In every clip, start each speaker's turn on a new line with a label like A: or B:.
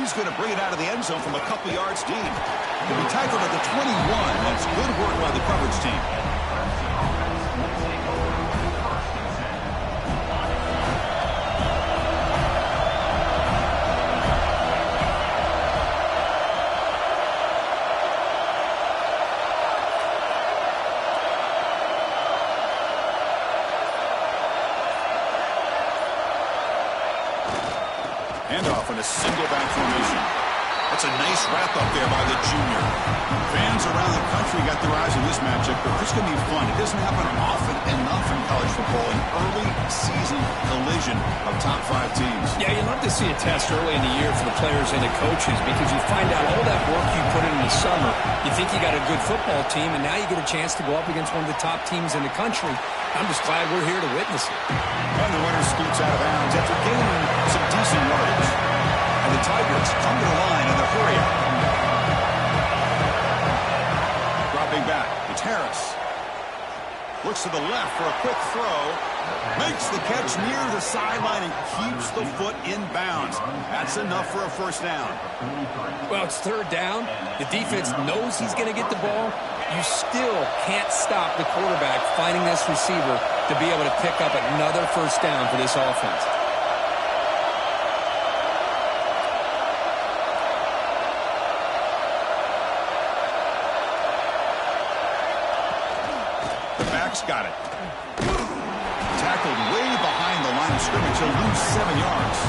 A: He's going to bring it out of the end zone from a couple yards deep. He'll be tackled at the 21. That's good work by the coverage team. Handoff in a single back formation. That's a nice wrap-up there by the junior. Fans around the country got their eyes on this matchup, but this is going to be fun. It doesn't happen often enough in college football, an early season collision of top 5 teams.
B: Yeah, you love to see a test early in the year for the players and the coaches because you find out all that work you put in the summer. You think you got a good football team, and now you get a chance to go up against one of the top teams in the country. I'm just glad we're here to witness it.
A: And the runner scoots out of bounds after gaining some decent yardage. And the Tigers come to the line in the hurry-up. Dropping back, it's Harris. Looks to the left for a quick throw. Makes the catch near the sideline and keeps the foot in bounds. That's enough for a first down.
B: Well, it's third down. The defense knows he's going to get the ball. You still can't stop the quarterback finding this receiver to be able to pick up another first down for this offense.
A: The back's got it. Tackled way behind the line of scrimmage. He'll lose 7 yards.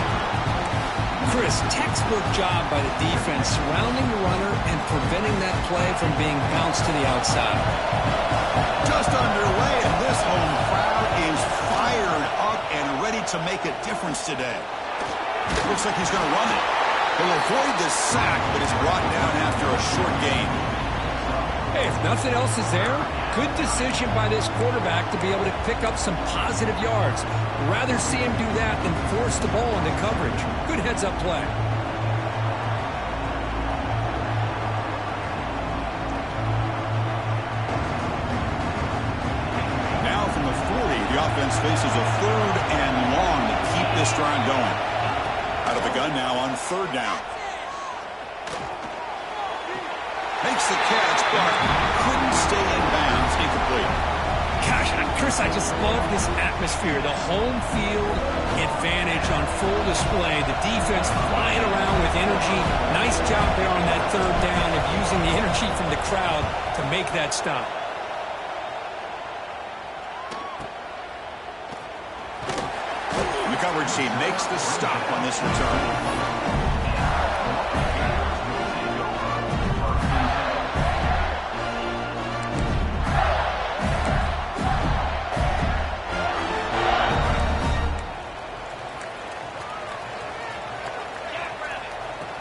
B: Chris, textbook job by the defense surrounding the runner and preventing that play from being bounced to the outside.
A: Just underway, and this home crowd is fired up and ready to make a difference today. Looks like he's going to run it. He'll avoid the sack, but is brought down after a short gain.
B: Hey, if nothing else is there, good decision by this quarterback to be able to pick up some positive yards. Rather see him do that than force the ball into coverage. Good heads-up play.
A: Now from the 40, the offense faces a 3rd and long to keep this drive going. Out of the gun now on 3rd down. Makes the catch, but couldn't stay in bounds. Incomplete.
B: Gosh, Chris, I just love this atmosphere. The home field advantage on full display. The defense flying around with energy. Nice job there on that 3rd down of using the energy from the crowd to make that stop.
A: The coverage team makes the stop on this return.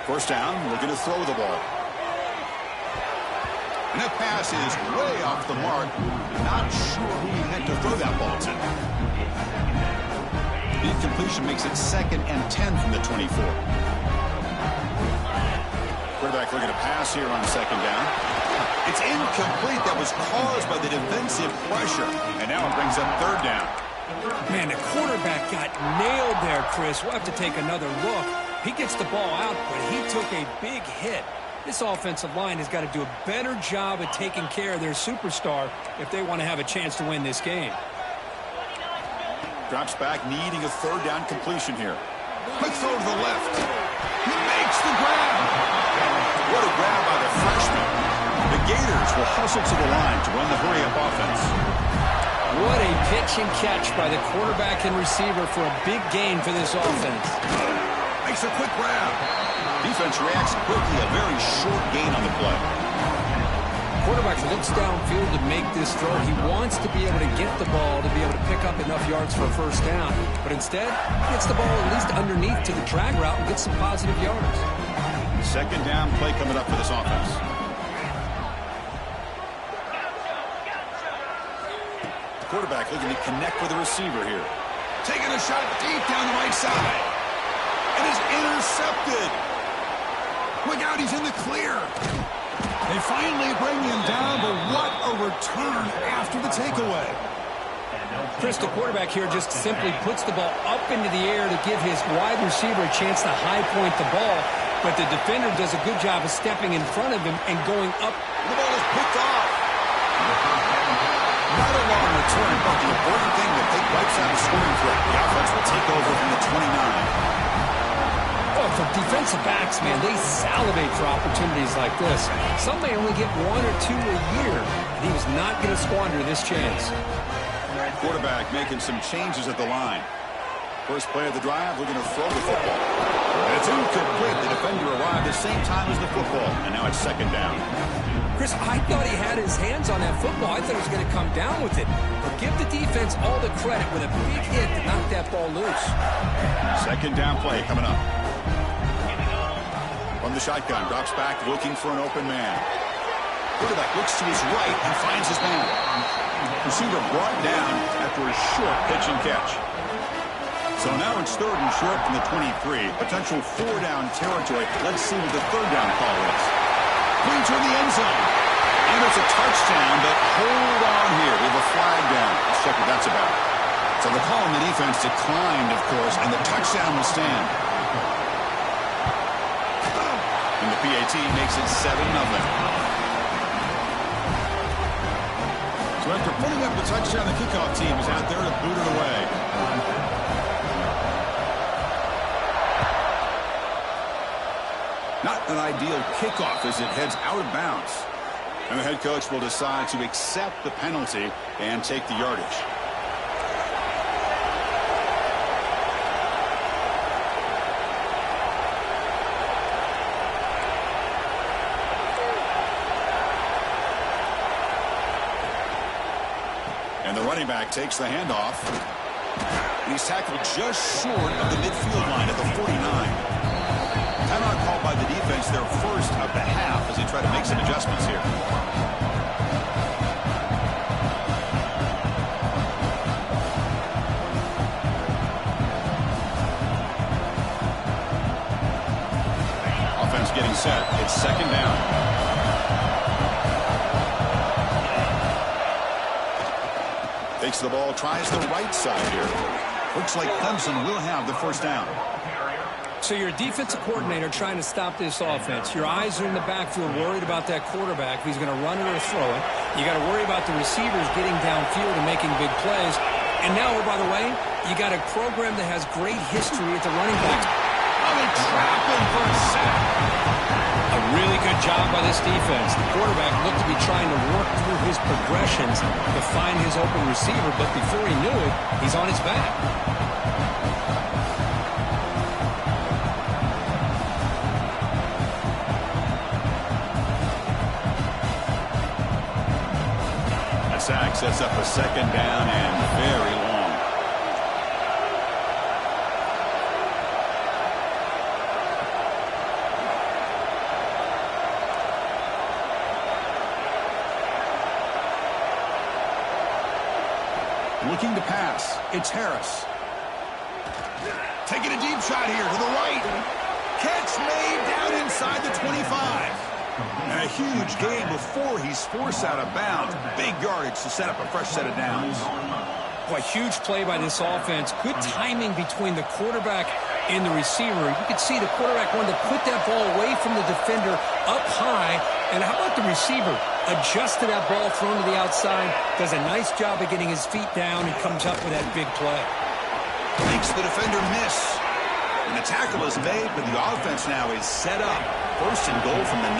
A: First down, looking to throw the ball. And that pass is way off the mark. Not sure who he had to throw that ball to. The incompletion makes it 2nd and 10 from the 24. Quarterback looking to pass here on 2nd down. It's incomplete. That was caused by the defensive pressure. And now it brings up 3rd down.
B: Man, the quarterback got nailed there, Chris. We'll have to take another look. He gets the ball out, but he took a big hit. This offensive line has got to do a better job of taking care of their superstar if they want to have a chance to win this game.
A: Drops back, needing a 3rd down completion here. Quick throw to the left. He makes the grab. What a grab by the freshman. The Gators will hustle to the line to run the hurry-up offense.
B: What a pitch and catch by the quarterback and receiver for a big gain for this offense.
A: Makes a quick grab. Defense reacts quickly, a very short gain on the play.
B: Quarterback looks downfield to make this throw. He wants to be able to get the ball to be able to pick up enough yards for a first down. But instead, he gets the ball at least underneath to the drag route and gets some positive yards.
A: 2nd down play coming up for this offense. The quarterback looking to connect with the receiver here. Taking a shot deep down the right side. And is intercepted. Look out, he's in the clear. They finally bring him down, but what a return after the takeaway.
B: Chris, the quarterback here just simply puts the ball up into the air to give his wide receiver a chance to high point the ball. but the defender does a good job of stepping in front of him and going up.
A: The ball is picked off. Not a long return, but the important thing that they wipes out the scoring threat. The offense will take over from the 29.
B: Oh, for defensive backs, man, they salivate for opportunities like this. Some may only get 1 or 2 a year, and he was not going to squander this chance.
A: Quarterback making some changes at the line. First play of the drive, we're going to throw the football. And it's incomplete. The defender arrived at the same time as the football, and now it's second down.
B: Chris, I thought he had his hands on that football. I thought he was going to come down with it. But give the defense all the credit with a big hit to knock that ball loose.
A: Second down play coming up. From the shotgun, drops back looking for an open man. Quarterback looks to his right and finds his man. Receiver brought down after a short pitch and catch. So now it's third and short from the 23. Potential 4-down territory. Let's see what the third down call is. Clean toward the end zone. And it's a touchdown, but hold on here. We have a flag down. Let's check what that's about. So the call on the defense declined, of course, and the touchdown will stand. And the PAT makes it 7-0. So after putting up the touchdown, the kickoff team is out there to boot it away. Not an ideal kickoff as it heads out of bounds. And the head coach will decide to accept the penalty and take the yardage. And the running back takes the handoff. And he's tackled just short of the midfield line at the 49. Timeout called by the defense, their first of the half, as they try to make some adjustments here. Offense getting set. It's second down. Takes the ball, tries the right side here. Looks like Clemson will have the first down.
B: So you're a defensive coordinator trying to stop this offense. Your eyes are in the backfield worried about that quarterback. He's going to run it or throw it. You got to worry about the receivers getting downfield and making big plays. And now, oh, by the way, you got a program that has great history at the running back.
A: Oh, they trap him for a sack.
B: A really good job by this defense. The quarterback looked to be trying to work through his progressions to find his open receiver, but before he knew it, he's on his back.
A: Sack sets up a second down and very long. Looking to pass. It's Harris. Taking a deep shot here to the right. Catch made down inside the 25. And a huge gain before he's forced out of bounds. Big yardage to set up a fresh set of downs.
B: Boy, huge play by this offense. Good timing between the quarterback and the receiver. You could see the quarterback wanted to put that ball away from the defender up high. And how about the receiver? Adjusted that ball, thrown to the outside. Does a nice job of getting his feet down and comes up with that big play.
A: Makes the defender miss. And the tackle is made, but the offense now is set up. First and goal from the 9.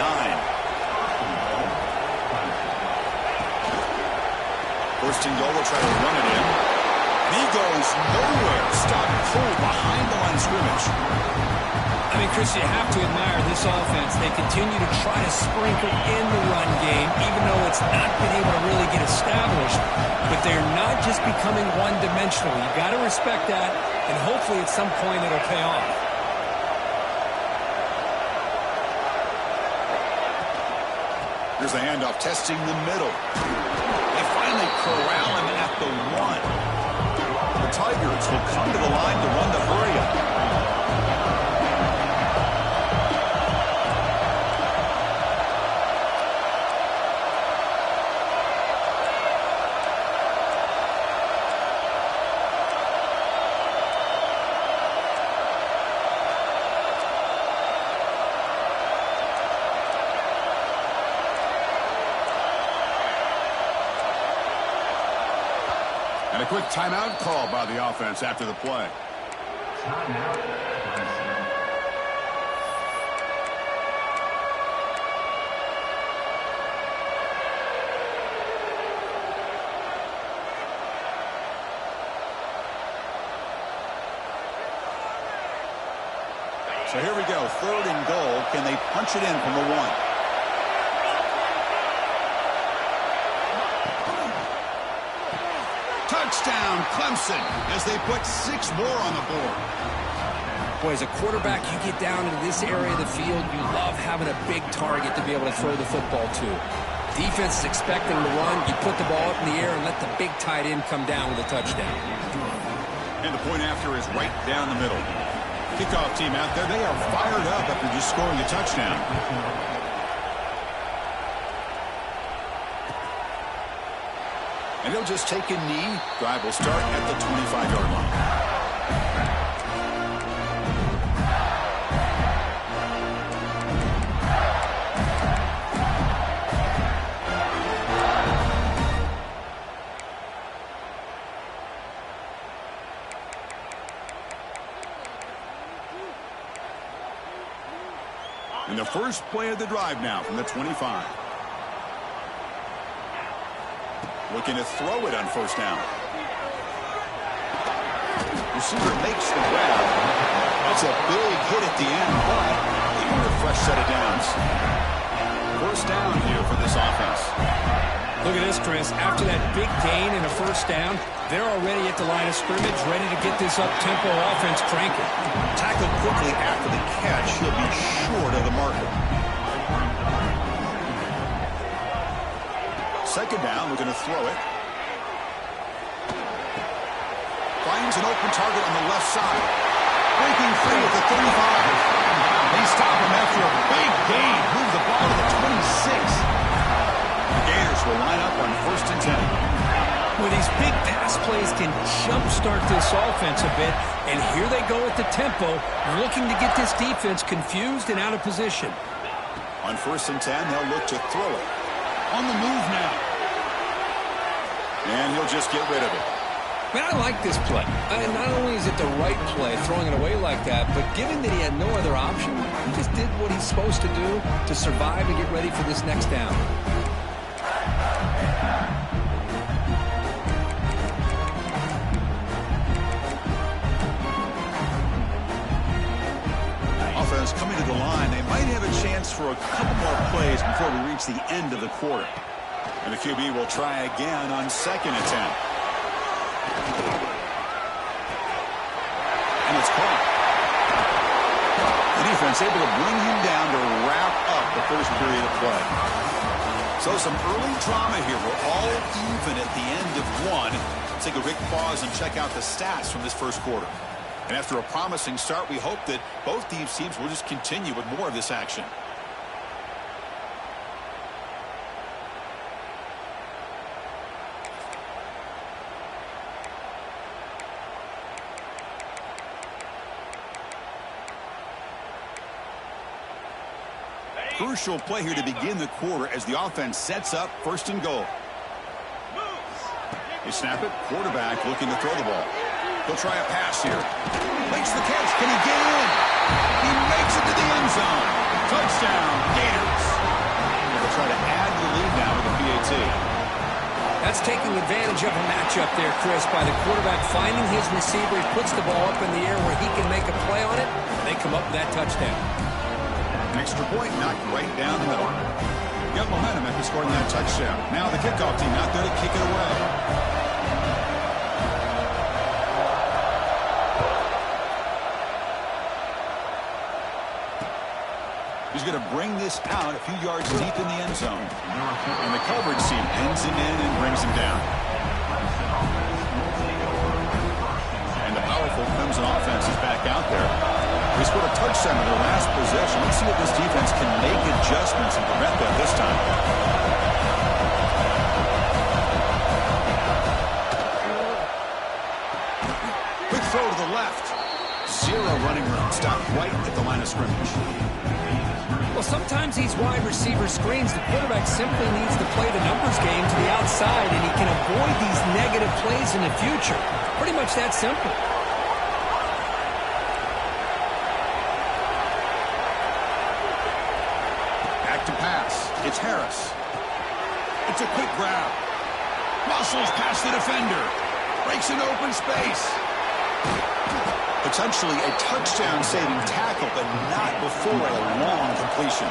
A: First and goal, will try to run it in. And he goes nowhere. Stop cold behind the line of scrimmage.
B: I mean, Chris, you have to admire this offense. They continue to try to sprinkle in the run game, even though it's not been able to really get established. But they're not just becoming one-dimensional. You've got to respect that, and hopefully at some point it'll pay off.
A: Here's the handoff, testing the middle. They finally corral him at the 1. The Tigers will come to the line to run the hurry-up. And a quick timeout call by the offense after the play. So here we go, 3rd and goal. Can they punch it in from the 1? Touchdown, Clemson, as they put 6 more on the board.
B: Boy, as a quarterback, you get down into this area of the field, you love having a big target to be able to throw the football to. Defense is expecting to run. You put the ball up in the air and let the big tight end come down with a touchdown.
A: And the point after is right down the middle. Kickoff team out there, they are fired up after just scoring a touchdown. And he'll just take a knee. Drive will start at the 25-yard line. And the first play of the drive now from the 25. Looking to throw it on 1st down. Receiver makes the grab. That's a big hit at the end, but they want a fresh set of downs. 1st down here for this offense.
B: Look at this, Chris. After that big gain and a 1st down, they're already at the line of scrimmage, ready to get this up-tempo offense cranking.
A: Tackled quickly after the catch. He'll be short of the marker. 2nd down, we're going to throw it. Finds an open target on the left side. Breaking free at the 35. They stop him after a big gain. Move the ball to the 26. The Gators will line up on 1st and 10.
B: Well, these big pass plays can jumpstart this offense a bit, and here they go at the tempo, looking to get this defense confused and out of position.
A: On 1st and 10, they'll look to throw it. On the move now. And he'll just get rid of it.
B: Man, I like this play. Not only is it the right play, throwing it away like that, but given that he had no other option, he just did what he's supposed to do to survive and get ready for this next down.
A: Offense coming to the line. They might have a chance for a couple more plays before we reach the end of the quarter. And the QB will try again on 2nd and 10. And it's caught. The defense able to bring him down to wrap up the 1st period of play. So some early drama here. We're all even at the end of 1. Let's take a quick pause and check out the stats from this 1st quarter. And after a promising start, we hope that both these teams will just continue with more of this action. Crucial play here to begin the quarter as the offense sets up 1st and goal. They snap it. Quarterback looking to throw the ball. He'll try a pass here. Makes the catch. Can he get in? He makes it to the end zone. Touchdown, Gators. They'll try to add to the lead now with the PAT.
B: That's taking advantage of a matchup there, Chris, by the quarterback finding his receiver. He puts the ball up in the air where he can make a play on it. They come up with that touchdown.
A: An extra point knocked right down the middle. Got momentum after scoring that touchdown. Now the kickoff team out there to kick it away. He's going to bring this out a few yards deep in the end zone. And the coverage team pins him in and brings him down. And the powerful Clemson offense is back out there. They scored a touchdown in their last possession. Let's see if this defense can make adjustments and prevent that this time. Quick throw to the left. Zero running room. Stopped right at the line of scrimmage.
B: Well, sometimes these wide receiver screens, the quarterback simply needs to play the numbers game to the outside, and he can avoid these negative plays in the future. Pretty much that simple.
A: Back to pass. It's Harris. It's a quick grab. Muscles past the defender. Breaks into open space. Potentially a touchdown-saving tackle, but not before a long completion.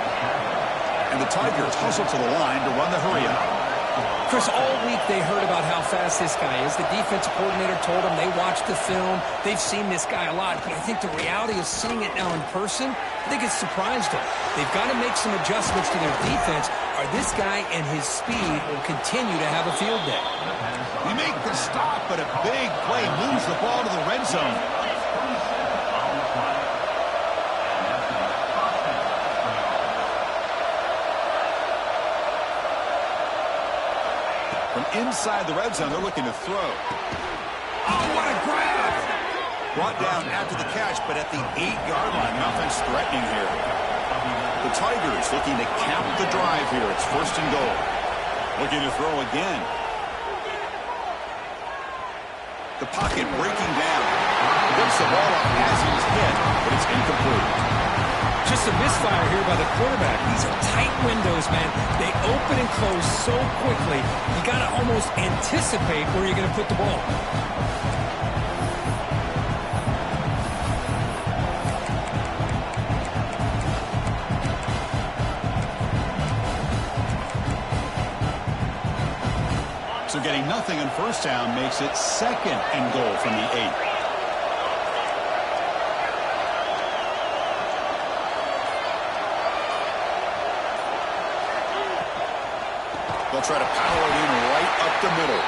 A: And the Tigers hustle to the line to run the hurry-up.
B: Chris, all week they heard about how fast this guy is. The defensive coordinator told them they watched the film. They've seen this guy a lot, but I think the reality of seeing it now in person, I think it's surprised them. They've got to make some adjustments to their defense, or this guy and his speed will continue to have a field day.
A: We make the stop, but a big play moves the ball to the red zone. From inside the red zone, they're looking to throw. Oh, what a grab! Brought down after the catch, but at the 8-yard line, the offense threatening here. The Tigers looking to cap the drive here. It's 1st and goal. Looking to throw again. The pocket breaking down. Gets the ball off as he's hit, but it's incomplete.
B: Just a misfire here by the quarterback. These are tight windows, man. They open and close so quickly, you got to almost anticipate where you're going to put the ball.
A: So getting nothing on 1st down makes it 2nd and goal from the 8. They'll try to power it in right up the middle.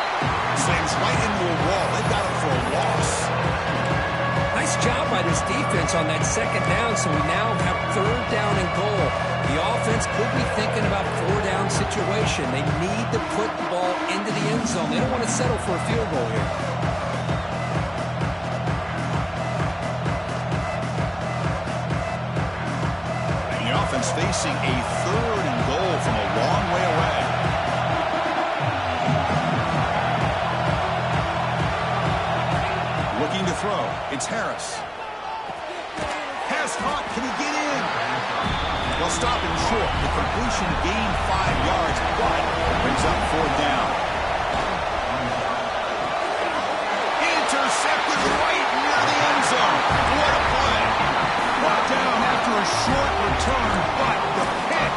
A: Slams right into a wall. They've got it for a loss.
B: Nice job by this defense on that 2nd down, so we now have 3rd down and goal. The offense could be thinking about 4-down situation. They need to put the ball into the end zone. They don't want to settle for a field goal here.
A: And the offense facing a 3rd and goal from a long way away. Looking to throw. It's Harris. Pass caught. Can he get in? They'll stop him short. The completion gained 5 yards, but brings up 4th down. Intercepted right near the end zone. What a play. Brought down after a short return, but the pick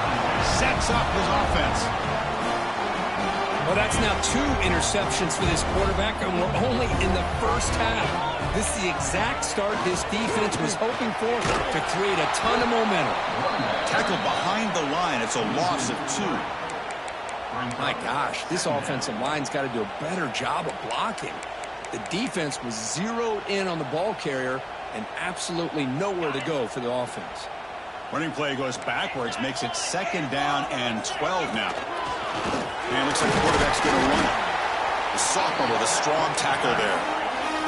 A: sets up his offense.
B: Well, that's now 2 interceptions for this quarterback, and we're only in the 1st half. This is the exact start this defense was hoping for to create a ton of momentum.
A: Tackled behind the line. It's a loss of 2.
B: My gosh, this offensive line's got to do a better job of blocking. The defense was zeroed in on the ball carrier and absolutely nowhere to go for the offense.
A: Running play goes backwards, makes it 2nd down and 12 now. And looks like the quarterback's going to run it. The sophomore with a strong tackle there.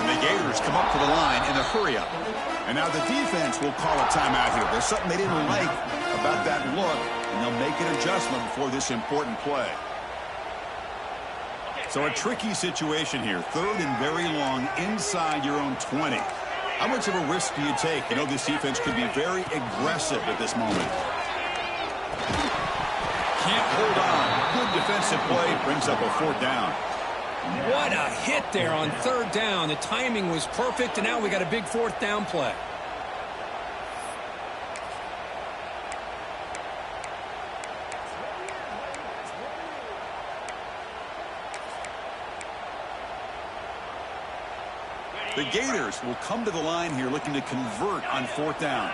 A: And the Gators come up to the line in a hurry-up. And now the defense will call a timeout here. There's something they didn't like about that look, and they'll make an adjustment before this important play. So a tricky situation here. 3rd and very long inside your own 20. How much of a risk do you take? You know this defense could be very aggressive at this moment. Can't hold on. Good defensive play brings up a 4th down.
B: What a hit there on 3rd down. The timing was perfect, and now we got a big 4th down play.
A: The Gators will come to the line here looking to convert on 4th down.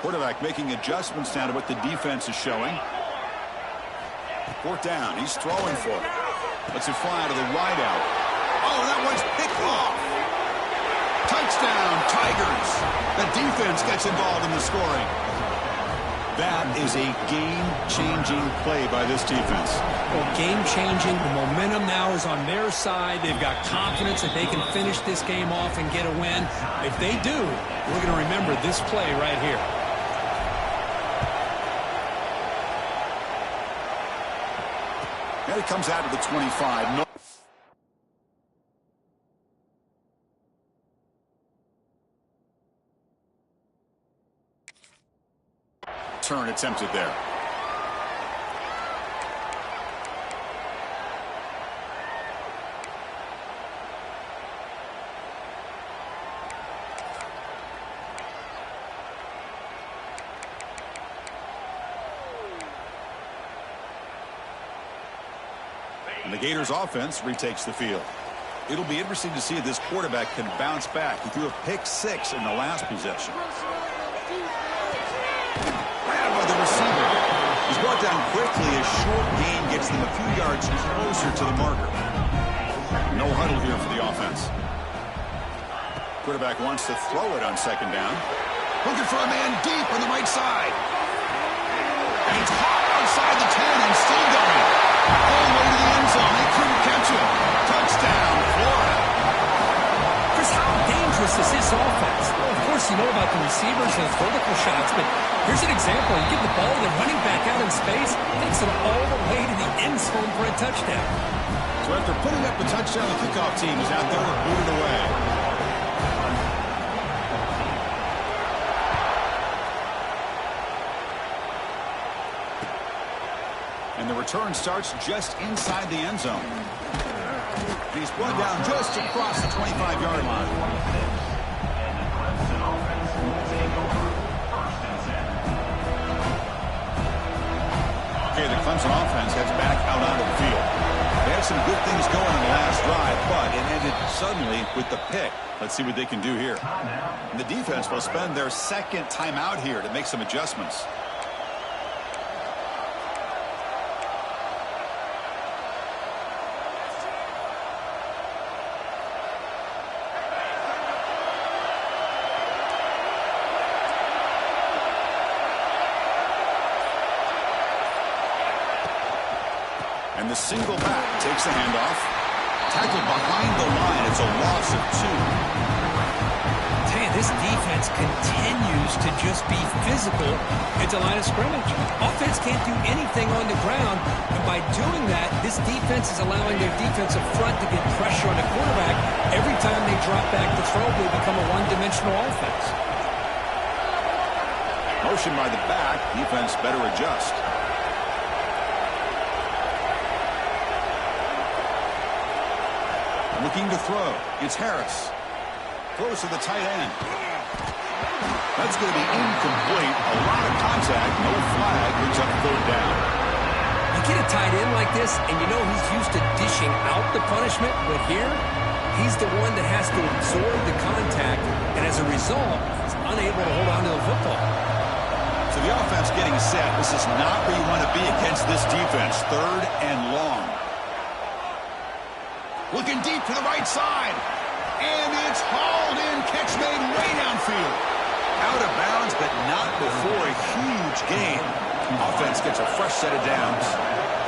A: Quarterback making adjustments now to what the defense is showing. 4th down. He's throwing for it. Lets it fly out of the wideout. Oh, that one's picked off. Touchdown, Tigers. The defense gets involved in the scoring. That is a game-changing play by this defense.
B: Well, game-changing. The momentum now is is on their side. They've got confidence that they can finish this game off and get a win. If they do, we're going to remember this play right here.
A: And it comes out to the 25. No. Turn attempted there. And the Gators offense retakes the field. It'll be interesting to see if this quarterback can bounce back. He threw a pick-6 in the last possession. Grabbed by the receiver. He's brought down quickly. A short gain gets them a few yards closer to the marker. No huddle here for the offense. Quarterback wants to throw it on second down. Looking for a man deep on the right side. And he's caught outside the 10 and still going. All the way to the end zone. They couldn't catch him. Touchdown, Florida.
B: Chris, how dangerous is this offense? Well, of course, you know about the receivers and vertical shots, but here's an example. You give the ball to the running back out in space, takes it all the way to the end zone for a touchdown.
A: So after putting up the touchdown, the kickoff team is out there to boot it away. And the return starts just inside the end zone. He's brought down just across the 25-yard line. Okay, the Clemson offense heads back out onto the field. They had some good things going in the last drive, but it ended suddenly with the pick. Let's see what they can do here. And the defense will spend their second timeout here to make some adjustments. And the single back takes the handoff. Tackled behind the line. It's a loss of 2.
B: I tell you, this defense continues to just be physical at the line of scrimmage. Offense can't do anything on the ground. And by doing that, this defense is allowing their defensive front to get pressure on the quarterback. Every time they drop back to throw, they become a one-dimensional offense.
A: Motion by the back. Defense better adjust. Looking to throw. It's Harris. Throws to the tight end. That's going to be incomplete. A lot of contact. No flag. Brings up third down.
B: You get a tight end like this, and you know he's used to dishing out the punishment, but here, he's the one that has to absorb the contact, and as a result, he's unable to hold on to the football.
A: So the offense getting set. This is not where you want to be against this defense. Third and long. Looking deep to the right side. And it's hauled in. Catch made way downfield. Out of bounds, but not before a huge gain. Offense gets a fresh set of downs.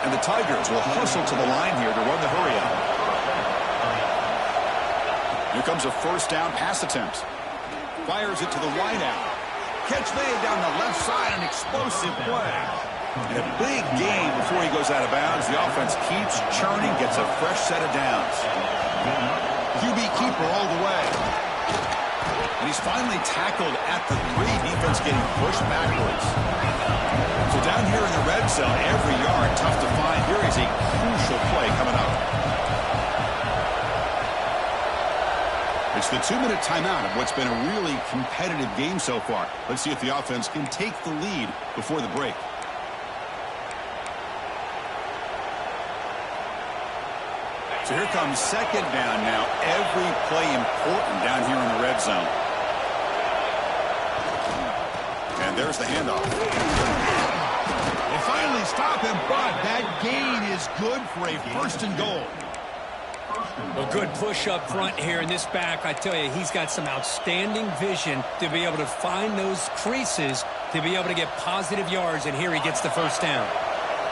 A: And the Tigers will hustle to the line here to run the hurry up. Here comes a first down pass attempt. Fires it to the wide out. Catch made down the left side. An explosive play. And a big gain before he goes out of bounds. The offense keeps churning, gets a fresh set of downs. QB keeper all the way. And he's finally tackled at the 3. Defense getting pushed backwards. So down here in the red zone, every yard tough to find. Here is a crucial play coming up. It's the 2-minute timeout of what's been a really competitive game so far. Let's see if the offense can take the lead before the break. So here comes second down now. Every play important down here in the red zone. And there's the handoff. They finally stop him, but that gain is good for a first and goal.
B: A good push up front here in this back. I tell you, he's got some outstanding vision to be able to find those creases, to be able to get positive yards, and here he gets the first down.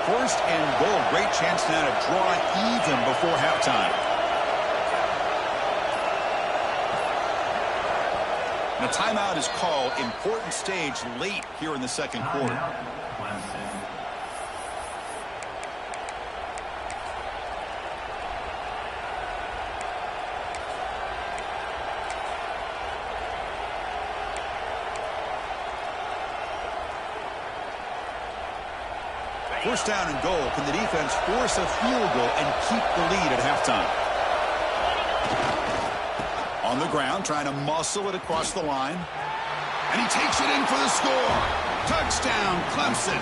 A: First and goal. Great chance now to draw even before halftime. And a timeout is called. Important stage late here in the second quarter. First down and goal. Can the defense force a field goal and keep the lead at halftime? On the ground, trying to muscle it across the line. And he takes it in for the score. Touchdown, Clemson.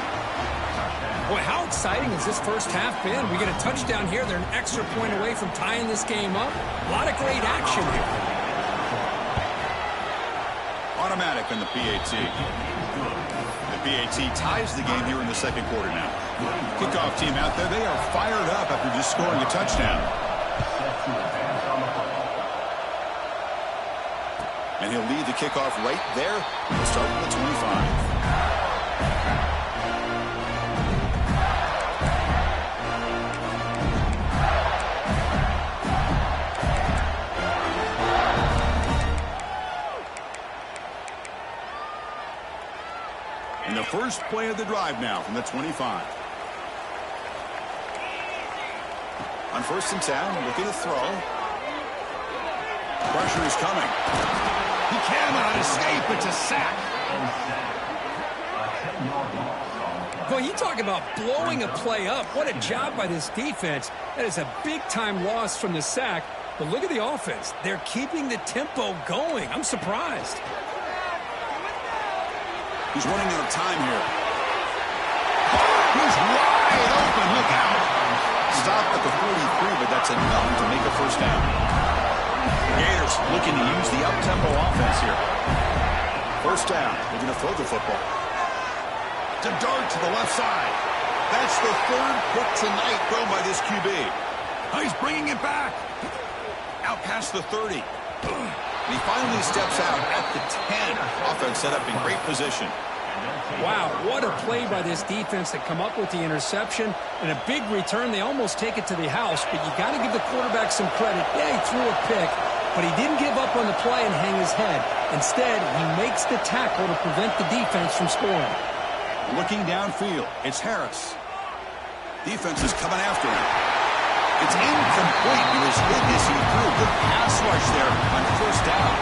B: Boy, how exciting has this first half been? We get a touchdown here. They're an extra point away from tying this game up. A lot of great action here.
A: Automatic on the PAT. The PAT ties the game here in the second quarter now. Kickoff team out there, they are fired up after just scoring a touchdown. And he'll lead the kickoff right there. We'll start with the 25. And the first play of the drive now from the 25. On 1st and 10, looking to throw. Pressure is coming. He cannot escape. It's a sack.
B: Boy, you talk about blowing a play up. What a job by this defense. That is a big-time loss from the sack. But look at the offense. They're keeping the tempo going. I'm surprised.
A: He's running out of time here. He's wide open. Look out. Stop at the 43, but that's enough to make a first down. Gators looking to use the up-tempo offense here. First down. They're going to throw the football. To dart to the left side. That's the 3rd pick tonight thrown by this QB. Oh, he's bringing it back. Out past the 30. And he finally steps out at the 10. Offense set up in great position.
B: Wow, what a play by this defense to come up with the interception and a big return. They almost take it to the house, but you got to give the quarterback some credit. Yeah, he threw a pick, but he didn't give up on the play and hang his head. Instead, he makes the tackle to prevent the defense from scoring.
A: Looking downfield, it's Harris. Defense is coming after him. It's incomplete. He was hit as he threw. Good pass rush there on 1st down.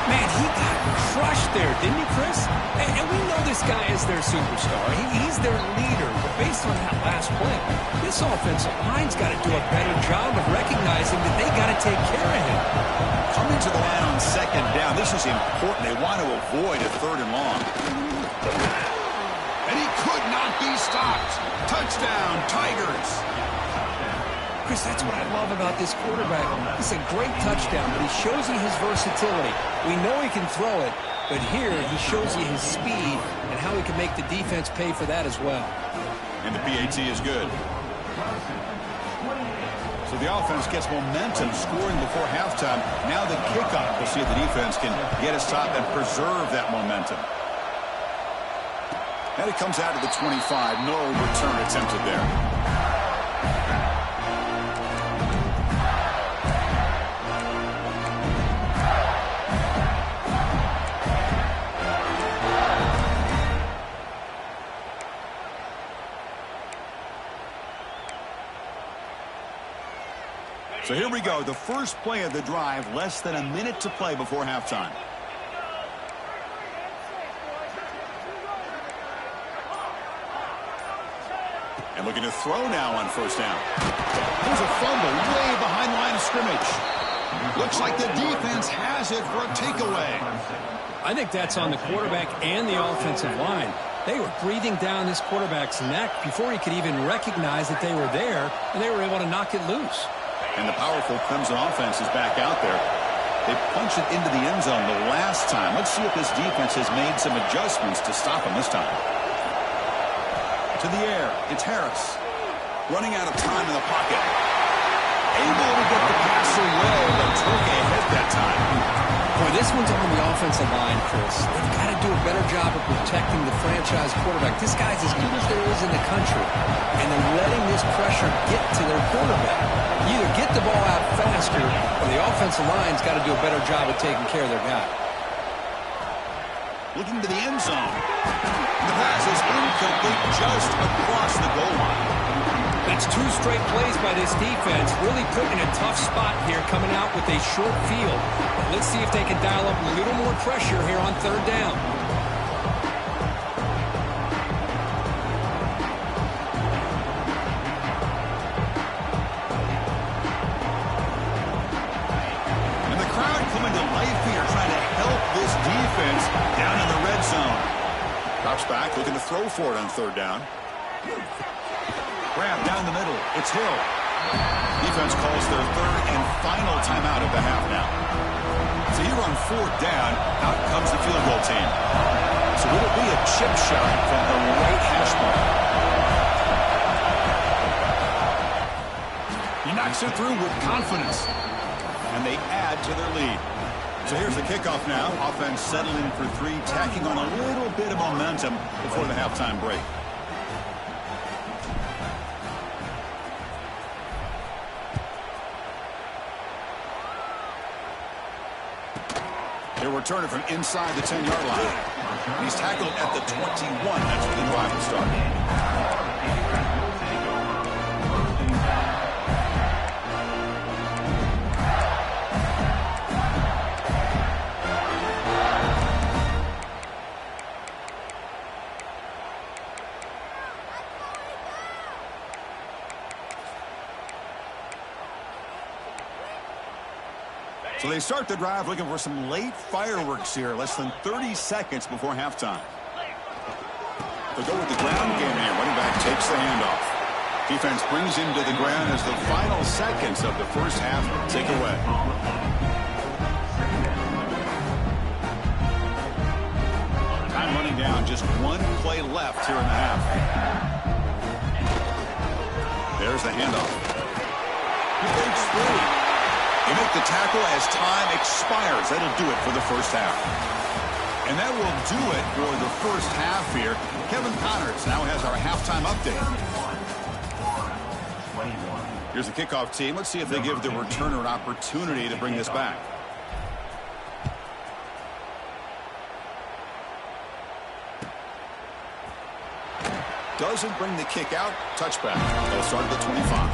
B: Man, he got crushed there, didn't he, Chris? And we know this guy is their superstar. He's their leader. But based on that last play, this offensive line's got to do a better job of recognizing that they got to take care of him.
A: Coming to the line on 2nd down. This is important. They want to avoid a 3rd and long. And he could not be stopped. Touchdown, Tigers.
B: Chris, that's what I love about this quarterback. It's a great touchdown, but he shows you his versatility. We know he can throw it, but here he shows you his speed and how he can make the defense pay for that as well.
A: And the PAT is good. So the offense gets momentum scoring before halftime. Now the kickoff. We'll see if the defense can get a stop and preserve that momentum. And it comes out to the 25. No return attempted there. So here we go, the first play of the drive, less than a minute to play before halftime. And looking to throw now on 1st down. There's a fumble way behind the line of scrimmage. Looks like the defense has it for a takeaway.
B: I think that's on the quarterback and the offensive line. They were breathing down this quarterback's neck before he could even recognize that they were there, and they were able to knock it loose.
A: And the powerful Clemson offense is back out there. They punched it into the end zone the last time. Let's see if this defense has made some adjustments to stop them this time. To the air, it's Harris. Running out of time in the pocket. Able to get the pass away, but took a hit that time.
B: Boy, this one's on the offensive line, Chris. They've got to do a better job of protecting the franchise quarterback. This guy's as good as there is in the country, and they're letting this pressure get to their quarterback. You either get the ball out faster, or the offensive line's got to do a better job of taking care of their guy.
A: looking to the end zone. The pass is incomplete just across the goal line.
B: That's 2 straight plays by this defense, really put in a tough spot here coming out with a short field. But let's see if they can dial up a little more pressure here on 3rd down.
A: And the crowd coming to life here, trying to help this defense down in the red zone. Drops back, looking to throw for it on 3rd down. Grab down the middle. It's Hill. Defense calls their 3rd and final timeout of the half now. So here on 4th down, out comes the field goal team. So it'll be a chip shot from the right hash mark. He knocks it through with confidence. And they add to their lead. So here's the kickoff now. Offense settling for 3, tacking on a little bit of momentum before the halftime break. They're returning from inside the 10-yard line. He's tackled at the 21. That's where the drive will start. So they start the drive looking for some late fireworks here, less than 30 seconds before halftime. They'll go with the ground game here. Running back takes the handoff. Defense brings him to the ground as the final seconds of the first half tick away. Time running down, just 1 play left here in the half. There's the handoff. He breaks through. You make the tackle as time expires. That'll do it for the first half. And that will do it for the first half here. Kevin Connors now has our halftime update. Here's the kickoff team. Let's see if they give the returner an opportunity to bring this back. Doesn't bring the kick out. Touchback. They'll start at the 25.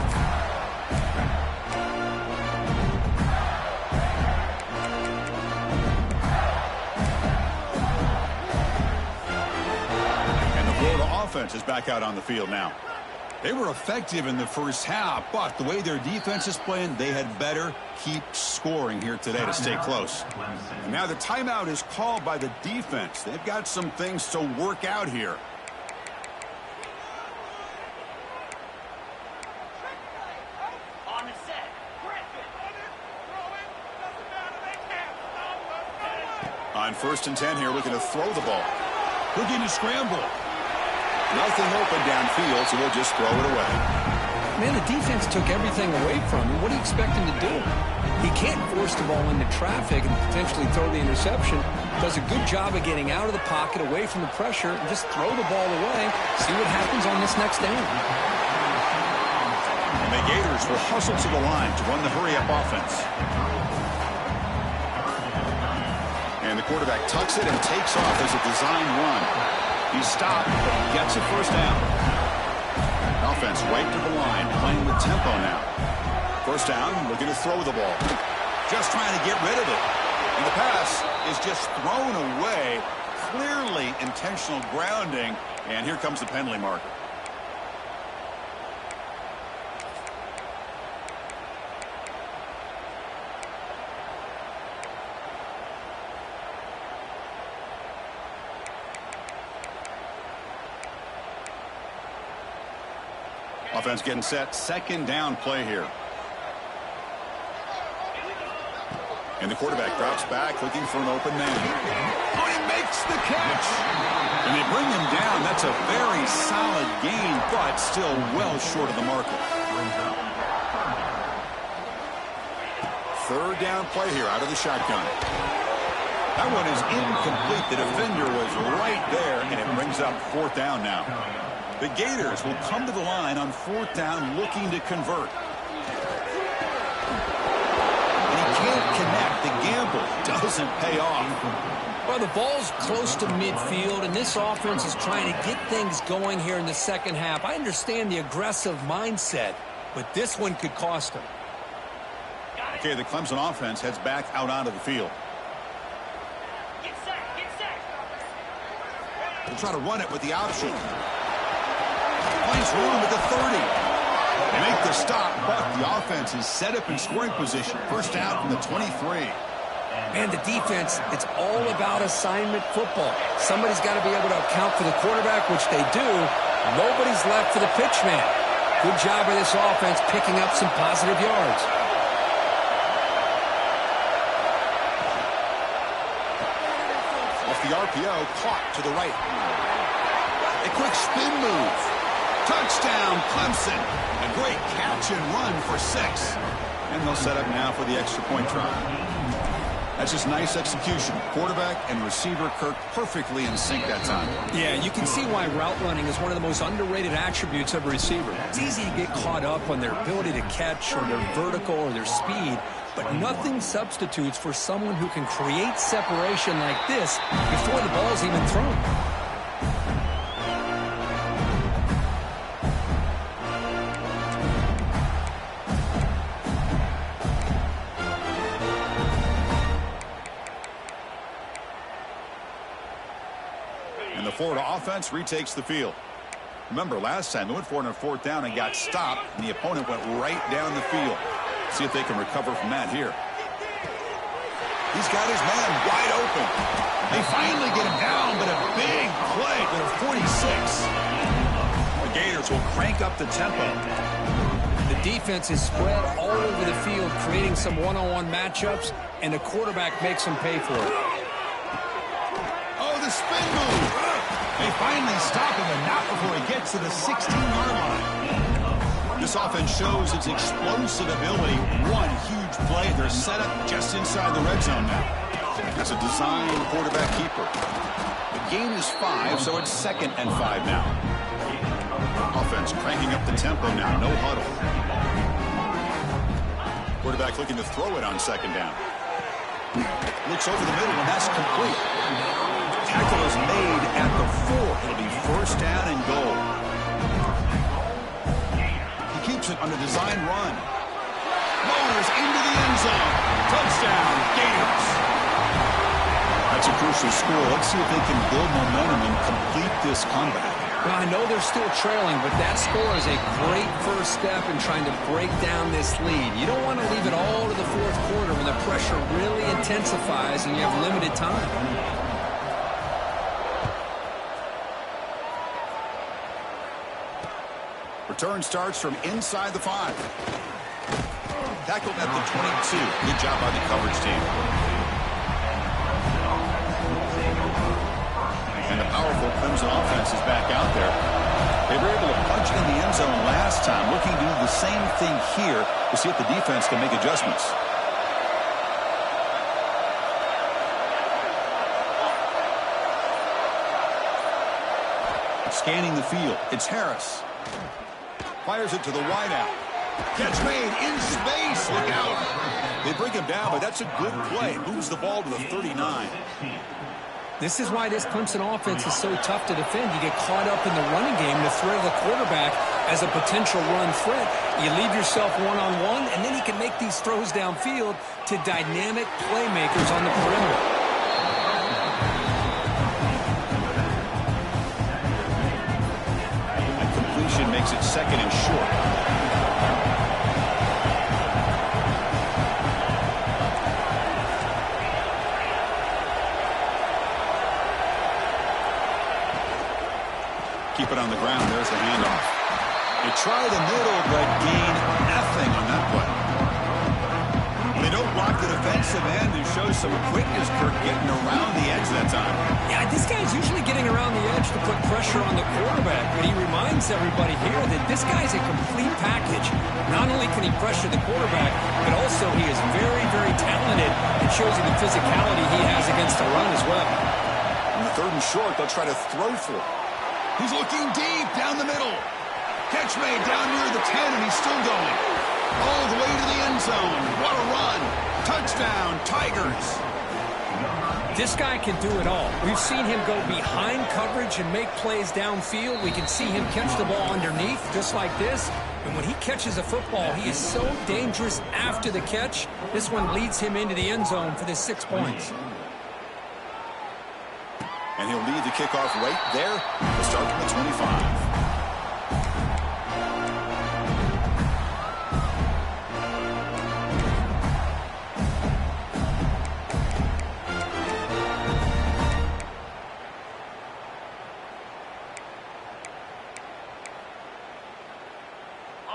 A: Offense is back out on the field now. They were effective in the first half, but the way their defense is playing, they had better keep scoring here today to stay close. And now the timeout is called by the defense. They've got some things to work out here. On 1st and 10 here, looking to throw the ball. Looking to scramble. Nothing open downfield, so we'll just throw it away.
B: Man, the defense took everything away from him. What do you expect him to do? He can't force the ball into traffic and potentially throw the interception. Does a good job of getting out of the pocket, away from the pressure, and just throw the ball away. See what happens on this next down.
A: And the Gators will hustle to the line to run the hurry-up offense. And the quarterback tucks it and takes off as a design run. He's stopped, but he gets a first down. Offense right to the line, playing with tempo now. First down, looking to throw the ball. Just trying to get rid of it. And the pass is just thrown away. Clearly intentional grounding. And here comes the penalty marker. Offense getting set. 2nd down play here. And the quarterback drops back, looking for an open man. Oh, he makes the catch. And they bring him down. That's a very solid gain, but still well short of the marker. 3rd down play here out of the shotgun. That one is incomplete. The defender was right there, and it brings up 4th down now. The Gators will come to the line on 4th down looking to convert. And he can't connect. The gamble doesn't pay off.
B: Well, the ball's close to midfield, and this offense is trying to get things going here in the second half. I understand the aggressive mindset, but this one could cost them.
A: Okay, the Clemson offense heads back out onto the field.
C: Get set, get set.
A: They'll try to run it with the option. Finds room at the 30. They make the stop, but the offense is set up in scoring position. First down from the 23.
B: Man, the defense, it's all about assignment football. Somebody's got to be able to account for the quarterback, which they do. Nobody's left for the pitch man. Good job of this offense picking up some positive yards.
A: Off the RPO, caught to the right. A quick spin move. Touchdown, Clemson. A great catch and run for 6. And they'll set up now for the extra point try. That's just nice execution. Quarterback and receiver Kirk perfectly in sync that time.
B: Yeah, you can see why route running is one of the most underrated attributes of a receiver. It's easy to get caught up on their ability to catch or their vertical or their speed, but nothing substitutes for someone who can create separation like this before the ball's even thrown.
A: And the Florida offense retakes the field. Remember, last time they went for it on 4th down and got stopped, and the opponent went right down the field. See if they can recover from that here. He's got his man wide open. They finally get him down, but a big play to the 46. The Gators will crank up the tempo.
B: The defense is spread all over the field, creating some one-on-one matchups, and the quarterback makes them pay for it.
A: Oh, the spin move. They finally stop him, and not before he gets to the 16-yard line. This offense shows its explosive ability. One huge play. They're set up just inside the red zone now. That's a design quarterback keeper. The gain is 5, so it's 2nd and 5 now. Offense cranking up the tempo now. No huddle. Quarterback looking to throw it on 2nd down. Looks over the middle, and that's complete. Tackle is made at the 4. It'll be 1st down and goal. He keeps it on a design run. Motors into the end zone. Touchdown, Gators. That's a crucial score. Let's see if they can build momentum and complete this comeback.
B: Well, I know they're still trailing, but that score is a great first step in trying to break down this lead. You don't want to leave it all to the 4th quarter when the pressure really intensifies and you have limited time.
A: Return starts from inside the 5. Tackled at the 22. Good job by the coverage team. And the powerful Clemson offense is back out there. They were able to punch in the end zone last time. Looking to do the same thing here to see if the defense can make adjustments. Scanning the field. It's Harris. Fires it to the wideout. Catch made in space. Look out. They bring him down, but that's a good play. Moves the ball to the 39.
B: This is why this Clemson offense is so tough to defend. You get caught up in the running game, the threat of the quarterback as a potential run threat. You leave yourself one-on-one, and then he can make these throws downfield to dynamic playmakers on the perimeter.
A: Makes it 2nd and short. Keep it on the ground. There's the handoff. They try the middle, but gain nothing on that play. They don't block the defensive end and show some quickness. Kirk getting around the edge that time.
B: Yeah, this guy's usually getting around the edge to put pressure on the quarterback, but he reminds everybody here that this guy's a complete package. Not only can he pressure the quarterback, but also he is very, very talented. It shows you the physicality he has against the run as well.
A: On the 3rd and short, they'll try to throw for it. He's looking deep down the middle. Catch made down near the 10, and he's still going. All the way to the end zone. What a run. Touchdown, Tigers.
B: This guy can do it all. We've seen him go behind coverage and make plays downfield. We can see him catch the ball underneath, just like this. And when he catches a football, he is so dangerous after the catch. This one leads him into the end zone for the 6 points.
A: And he'll lead the kickoff right there to start from the 25.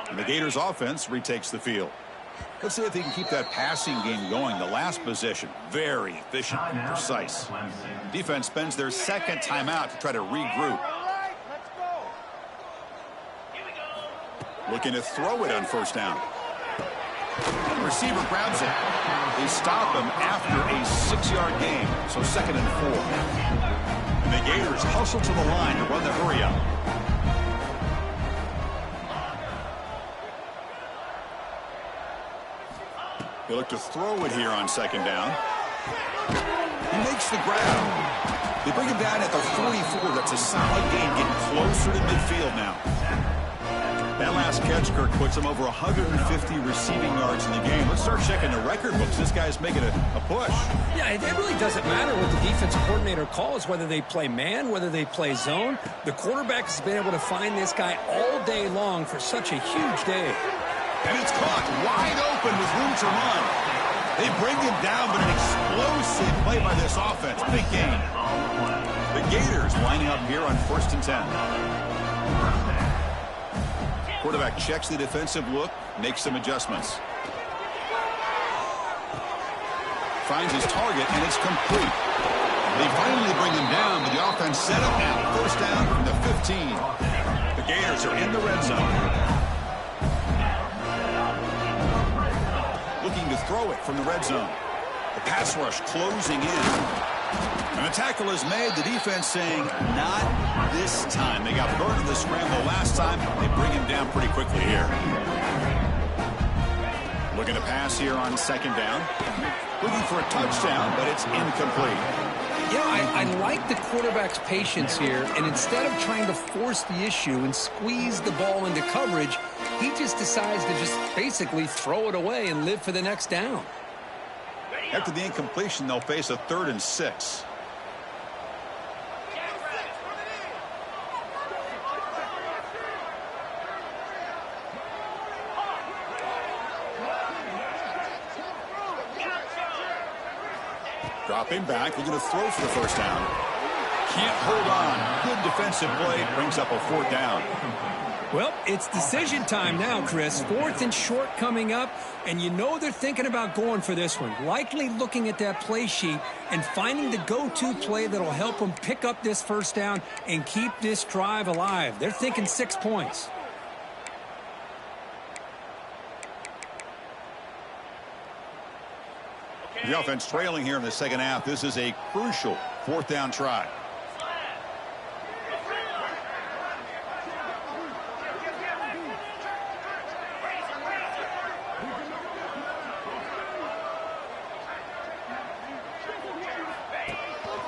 A: And the Gators offense retakes the field. Let's see if they can keep that passing game going. The last possession, very efficient and precise. Defense spends their second timeout to try to regroup. Looking to throw it on first down. And the receiver grabs it. They stop him after a 6-yard gain, so 2nd and 4. And the Gators hustle to the line to run the hurry up. They look to throw it here on 2nd down. He makes the grab. They bring him down at the 44. That's a solid gain, getting closer to midfield now. That last catch, Kirk, puts him over 150 receiving yards in the game. Let's start checking the record books. This guy's making a push.
B: Yeah, it really doesn't matter what the defensive coordinator calls, whether they play man, whether they play zone. The quarterback has been able to find this guy all day long for such a huge day.
A: And it's caught wide open with room to run. They bring him down, but an explosive play by this offense. Big gain. The Gators lining up here on 1st and 10. Quarterback checks the defensive look, makes some adjustments. Finds his target, and it's complete. They finally bring him down, but the offense set up now. 1st down from the 15. The Gators are in the red zone. Looking to throw it from the red zone. The pass rush closing in. And a tackle is made. The defense saying, not this time. They got burned in the scramble last time. They bring him down pretty quickly here. Looking to pass here on 2nd down. Looking for a touchdown, but it's incomplete.
B: Yeah, I like the quarterback's patience here, and instead of trying to force the issue and squeeze the ball into coverage, he just decides to just basically throw it away and live for the next down.
A: After the incompletion, they'll face a 3rd and 6. Dropping back, looking to throw for the 1st down. Can't hold on. Good defensive play, brings up a 4th down.
B: Well, it's decision time now, Chris. 4th and short coming up, and you know they're thinking about going for this one. Likely looking at that play sheet and finding the go-to play that'll help them pick up this 1st down and keep this drive alive. They're thinking 6 points.
A: The offense trailing here in the 2nd half. This is a crucial 4th down try.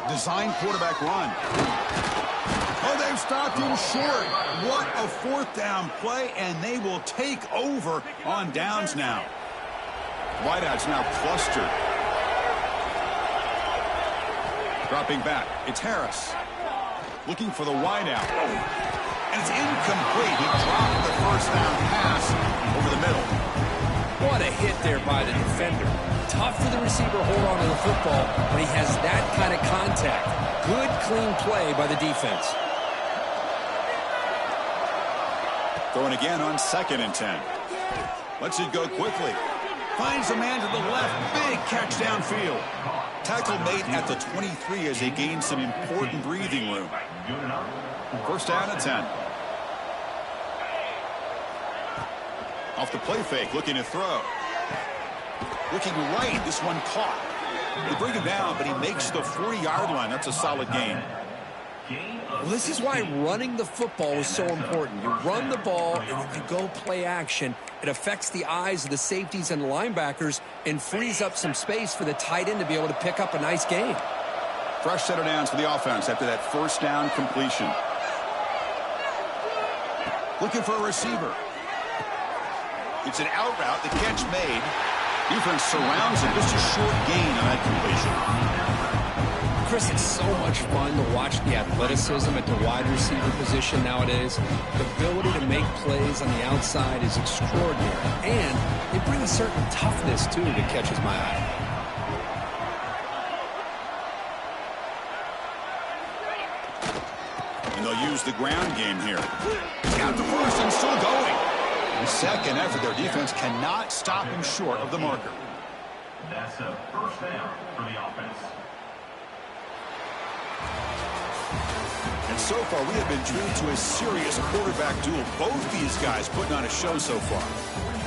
A: Design quarterback run. Oh, they've stopped him short. What a 4th down play, and they will take over on downs now. Wideouts now clustered. Dropping back, it's Harris. Looking for the wideout. And it's incomplete. He dropped the 1st down pass over the middle.
B: What a hit there by the defender. Tough for the receiver to hold on to the football, but he has that kind of contact. Good, clean play by the defense.
A: Throwing again on 2nd and 10. Lets it go quickly. Finds a man to the left. Big catch downfield. Tackle made at the 23 as they gain some important breathing room. 1st down and 10. Off the play fake, looking to throw. Looking right, this one caught. They bring him down, but he makes the 40-yard line. That's a solid gain.
B: Well, this is why running the football is so important. You run the ball, and if you go play action, it affects the eyes of the safeties and the linebackers and frees up some space for the tight end to be able to pick up a nice gain.
A: Fresh set of downs for the offense after that first down completion. Looking for a receiver. It's an out route. The catch made. Defense surrounds him. Just a short gain on that completion.
B: Chris, it's so much fun to watch the athleticism at the wide receiver position nowadays. The ability to make plays on the outside is extraordinary. And they bring a certain toughness, too, that catches my eye.
A: And they'll use the ground game here. Got the first and still going. Second effort, their defense cannot stop him short of the marker.
D: That's a first down for the offense.
A: And so far, we have been treated to a serious quarterback duel. Both these guys putting on a show so far.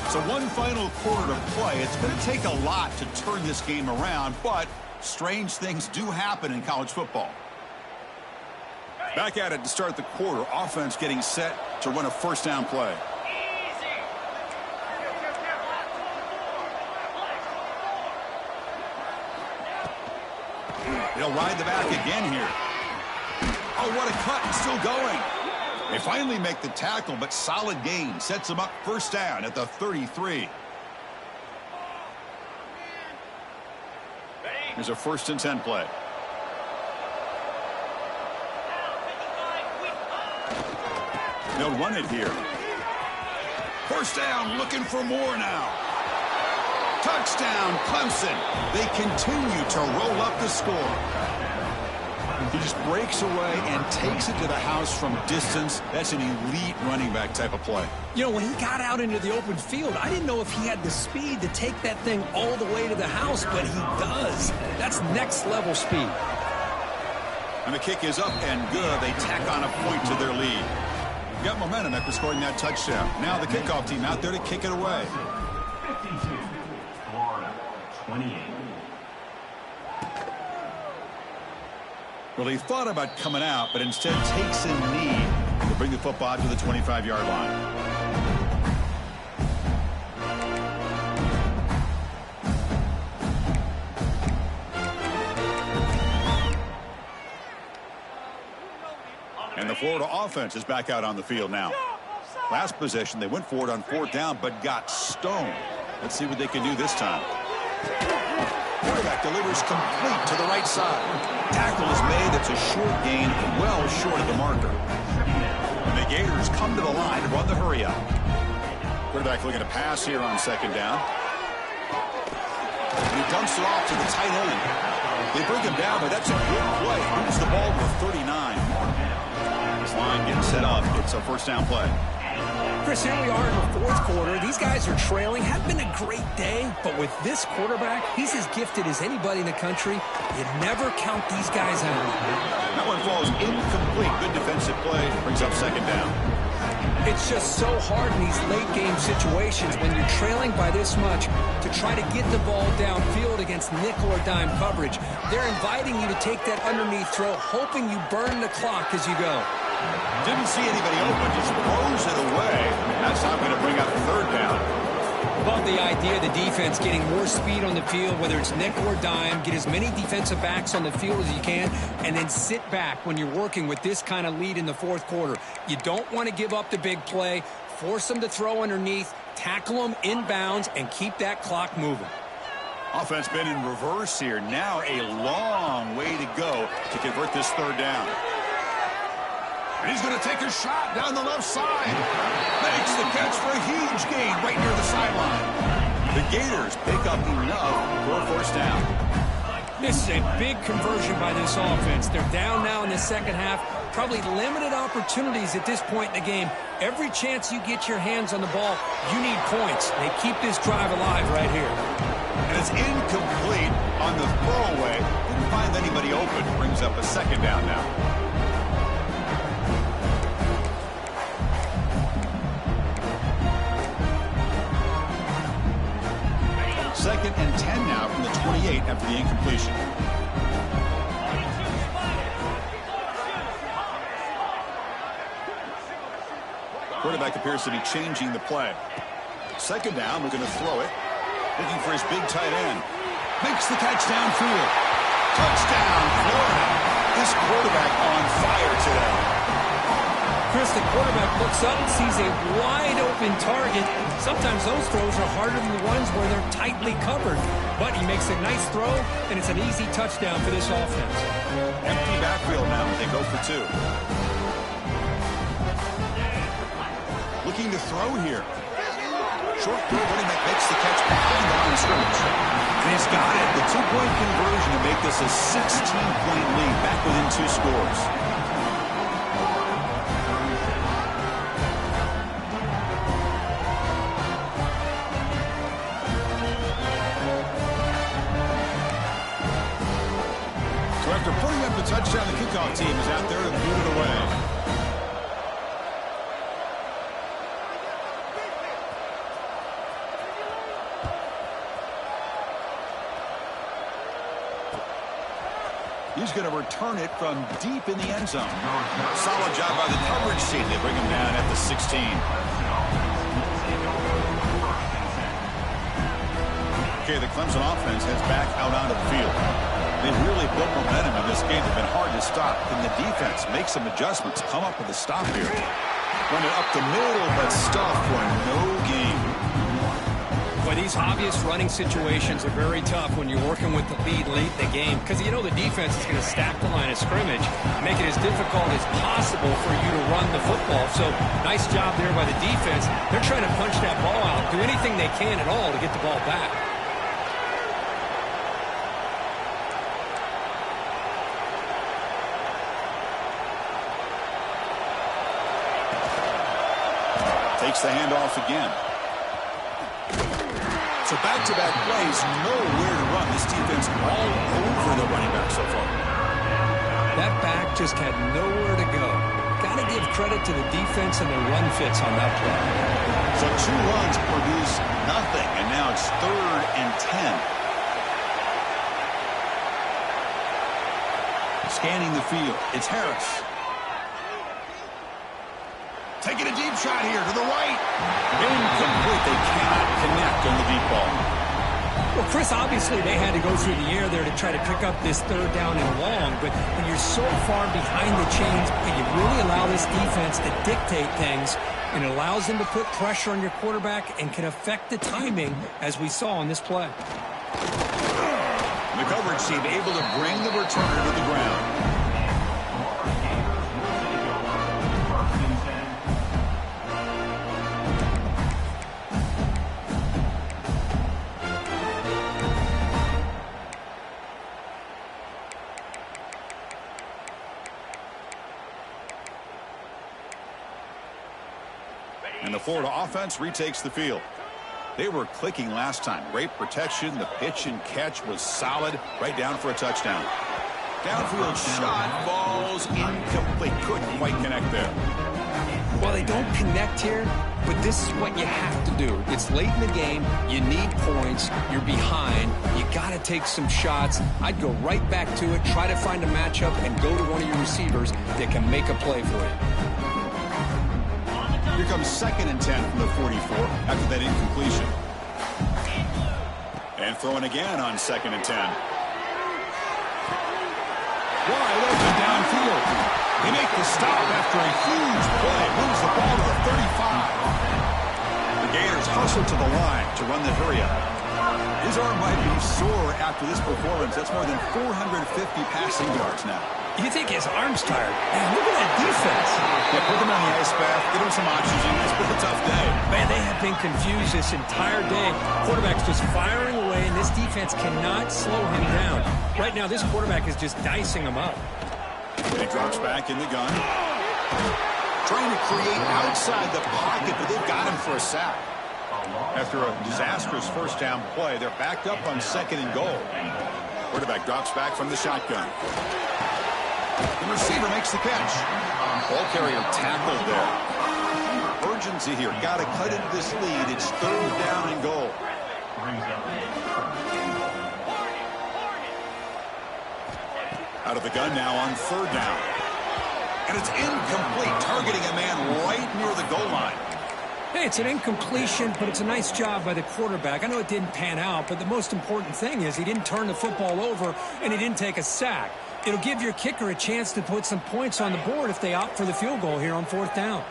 A: So one final quarter to play. It's going to take a lot to turn this game around, but strange things do happen in college football. Back at it to start the quarter. Offense getting set to run a first down play. They'll ride the back again here. Oh, what a cut, and still going. They finally make the tackle, but solid gain sets them up first down at the 33. Here's a 1st and 10 play. They'll run it here. First down, looking for more now. Touchdown, Clemson. They continue to roll up the score. He just breaks away and takes it to the house from distance. That's an elite running back type of play.
B: You know, when he got out into the open field, I didn't know if he had the speed to take that thing all the way to the house, but he does. That's next-level speed.
A: And the kick is up and good. They tack on a point to their lead. Got momentum after scoring that touchdown. Now the kickoff team out there to kick it away.
D: 52, Florida, 28.
A: Well, he thought about coming out, but instead takes a knee to bring the football to the 25-yard line. And the Florida offense is back out on the field now. Last possession, they went for it on 4th down, but got stoned. Let's see what they can do this time. Quarterback delivers complete to the right side. Tackle is made. It's a short gain, well short of the marker. And the Gators come to the line to run the hurry up. Quarterback looking to pass here on 2nd down. And he dumps it off to the tight end. They bring him down, but that's a good play. Moves the ball to 39. This line getting set up. It's a 1st down play.
B: Chris, here we are in the 4th quarter. These guys are trailing. Had been a great day, but with this quarterback, he's as gifted as anybody in the country. You never count these guys out.
A: That one falls incomplete. Good defensive play. Brings up 2nd down.
B: It's just so hard in these late-game situations when you're trailing by this much to try to get the ball downfield against nickel or dime coverage. They're inviting you to take that underneath throw, hoping you burn the clock as you go.
A: Didn't see anybody open, just throws it away. That's not going to bring up 3rd down.
B: Love the idea of the defense getting more speed on the field, whether it's nickel or dime, get as many defensive backs on the field as you can, and then sit back when you're working with this kind of lead in the 4th quarter. You don't want to give up the big play, force them to throw underneath, tackle them inbounds, and keep that clock moving.
A: Offense been in reverse here. Now a long way to go to convert this 3rd down. And he's going to take a shot down the left side. Makes the catch for a huge gain right near the sideline. The Gators pick up enough for a 1st down.
B: This is a big conversion by this offense. They're down now in the 2nd half. Probably limited opportunities at this point in the game. Every chance you get your hands on the ball, you need points. They keep this drive alive right here.
A: And it's incomplete on the throwaway. Didn't find anybody open. Brings up a 2nd down now. 2nd and 10 now from the 28 after the incompletion. Quarterback appears to be changing the play. Second down, we're going to throw it. Looking for his big tight end. Makes the catch downfield. Touchdown, Florida. This quarterback on fire today.
B: Chris, the quarterback looks up and sees a wide-open target. Sometimes those throws are harder than the ones where they're tightly covered. But he makes a nice throw, and it's an easy touchdown for this offense.
A: Empty backfield now. They go for two. Looking to throw here. Short throw, running back makes the catch behind the line of scrimmage. And he's got it. The two-point conversion to make this a 16-point lead, back within 2 scores. So after putting up the touchdown, the kickoff team is out there to boot it away. He's going to return it from deep in the end zone. Solid job by the coverage team. They bring him down at the 16. Okay, the Clemson offense heads back out onto the field. They've really built momentum in this game. They've been hard to stop. And the defense makes some adjustments. Come up with a stop here. Run it up the middle, but stuff for no gain.
B: But these obvious running situations are very tough when you're working with the lead late in the game, because you know the defense is going to stack the line of scrimmage, make it as difficult as possible for you to run the football. So nice job there by the defense. They're trying to punch that ball out, do anything they can at all to get the ball back.
A: Takes the handoff again. So back-to-back plays, nowhere to run. This defense all over the running back so far.
B: That back just had nowhere to go. Got to give credit to the defense and their run fits on that play.
A: So 2 runs produce nothing, and now it's 3rd and 10. Scanning the field, it's Harris. Taking a deep shot here to the right. Incomplete. They cannot connect on the deep ball.
B: Well, Chris, obviously they had to go through the air there to try to pick up this 3rd down and long, but when you're so far behind the chains, you really allow this defense to dictate things, and it allows them to put pressure on your quarterback and can affect the timing, as we saw on this play.
A: The coverage team able to bring the returner to the ground. And the Florida offense retakes the field. They were clicking last time. Great protection. The pitch and catch was solid. Right down for a touchdown. Downfield shot falls incomplete. Couldn't quite connect there.
B: Well, they don't connect here, but this is what you have to do. It's late in the game. You need points. You're behind. You got to take some shots. I'd go right back to it, try to find a matchup, and go to one of your receivers that can make a play for you.
A: Here comes 2nd and 10 from the 44 after that incompletion. And throwing again on 2nd and 10. Wide open downfield. They make the stop after a huge play. Moves the ball to the 35. The Gators hustle to the line to run the hurry up. His arm might be sore after this performance. That's more than 450 passing yards now.
B: You think his arm's tired? Man, look at that defense.
A: Yeah, put them on the ice bath, get them some oxygen. It's been a tough day.
B: Man, they have been confused this entire day. Quarterback's just firing away, and this defense cannot slow him down. Right now, this quarterback is just dicing him up.
A: He drops back in the gun. Trying to create outside the pocket, but they've got him for a sack. After a disastrous first down play, they're backed up on 2nd and goal. Quarterback drops back from the shotgun. The receiver makes the catch. Ball carrier tackled there. Urgency here. Got to cut into this lead. It's 3rd down and goal. Out of the gun now on 3rd down. And it's incomplete, targeting a man right near the goal line.
B: Hey, it's an incompletion, but it's a nice job by the quarterback. I know it didn't pan out, but the most important thing is he didn't turn the football over and he didn't take a sack. It'll give your kicker a chance to put some points on the board if they opt for the field goal here on 4th down.